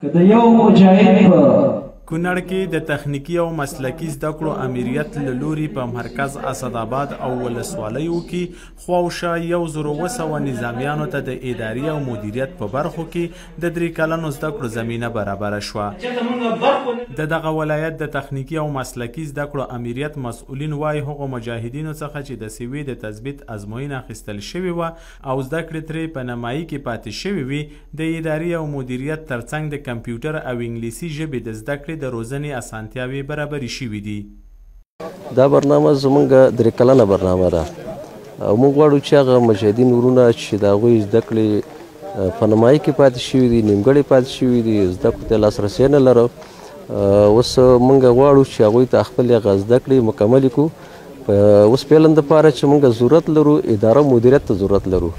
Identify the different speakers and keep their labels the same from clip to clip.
Speaker 1: که د یو مجاهد په
Speaker 2: کونړ کې د تخنیکی او مسلکی زده کړو امریت له لوري په مرکز اسداباد او ولسوالیو کې خواوشا 1200 نظامیانو ته د اداري او مدیریت په برخو کې د 3 کلنو زده کړو زمینه برابر شوه. دغه ولایت د تخنیکی او مسلکی زده کړو امریت مسؤلین وايي هغو مجاهدینو څخه چې د سیوی د تثبیت ازموینه اخیستل شوې وه او زده کړې ترې په نمایي کې پاتې شوې وي د اداري او مدیریت ترڅنګ د کمپیوټر او انګلیسي ژبې د زده کړې د روزنې اسانتیاوې برابرې شوې دي.
Speaker 3: دا برنامه زمونږ 3 کلنه برنامه ده او موږ غواړو چې هغه مجاهدین ورونه چې د هغوی زده کړې په نمایي کې پاتې شوي دي، نیمګړې پاتې شوي دي، زده کړو ته لاسرسی نه لرو، اوس موږ غواړو چې هغوی ته خپل هغه زده کړې مکملې کړو. اوس پیلن دپاره چې موږ ضرورت لرو اداره مدیریت ته ضرورت لرو،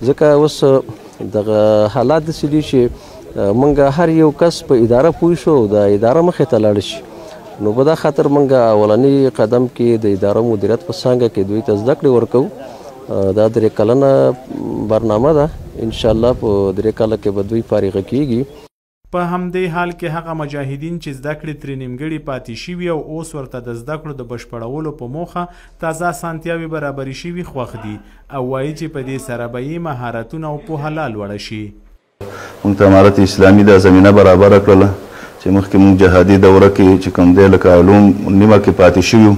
Speaker 3: ځکه اوس دغه حالات داسې دي چې منګه هر یو کس په اداره پوه شو د اداره مخې ته لاړ شي، نو په دا خاطر منګه اولنی قدم کې د اداره مدیریت په څانګه کې دوی ته زده کړې ورکوو. دا 3 کلنه برنامه ده، انشاءالله په 3 کاله کې به دوی فارغه کیږي.
Speaker 2: په همدې حال کې هغه مجاهدین چې زده کړې ترې نیمګړې پاتې شوي او اوس ورته د زده کړو د بشپړولو په موخه تازه اسانتیاوې برابرې شوي خوښ دي او وایي چې په دې سره به یې مهارتونه او پوهه لا لوړه شي.
Speaker 4: موږ ته امارت اسلامي دا زمینه برابره کړله چې مخکې موږ جهادي دوره کې چې کوم دی لکه علوم نیمه کې پاتې شوي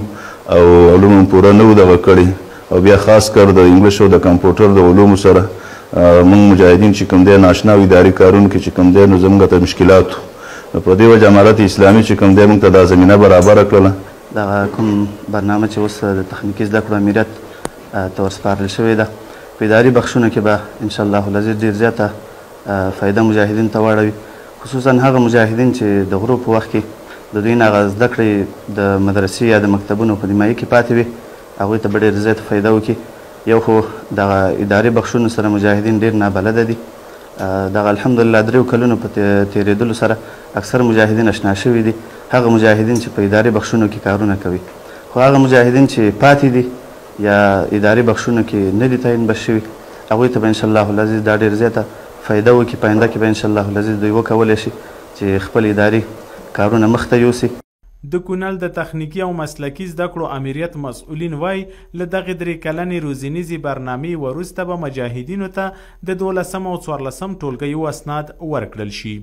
Speaker 4: او علوم پوره نه وو دغه کړي او بیا خاص کر د انګلیش او د کمپیوټر د علومو سره موږ مجاهدین چې کوم دی ناشنا او اداري کارونو کې چې کوم دی نو زموږ ته مشکلات وو، په دې وجه امارت اسلامي چې کوم دی موږ ته دا زمینه برابره کړله.
Speaker 5: دغه کوم برنامه چې اوس د تخنیکي زده کړو امریت ته ورسپارل شوې ده په اداري بخشونو کې به انشاءالله العزیز ډېر زیاته فایده مجاهدین ته واړوي، خصوصا هغه مجاهدین چې د غرو په وخت کې د دوی نه هغه زده کړې د مدرسې یا د مکتبونو په نیمایي کې پاتې وي، هغوی ته به ډېر زیاته فایده وکړي. یو خو دغه اداري بخشونو سره مجاهدین ډېر نابلده دي، دغه الحمدلله 3 کلونو په تېرېدلو سره اکثر مجاهدین اشنا شوي دي، هغه مجاهدین چې په اداري بخشونو کې کارونه کوي. خو هغه مجاهدین چې پاتې دي یا اداري بخشونو کې نه دي تعین بس شوي، هغوی ته به انشاءالله العزیز دا ډېر زیاته فایده وکړي، په آینده کې به انشاءالله العزیز دوی وکولی شي چې خپل اداري کارونه مخته یوسي.
Speaker 2: د کونړ د تخنیکی او مسلکی زده کړو امریت مسؤلین وایي له دغې 3 کلنې روزنیزې برنامې وروسته به مجاهدینو ته د 12 او 14 ټولګیو اسناد ورکړل شي.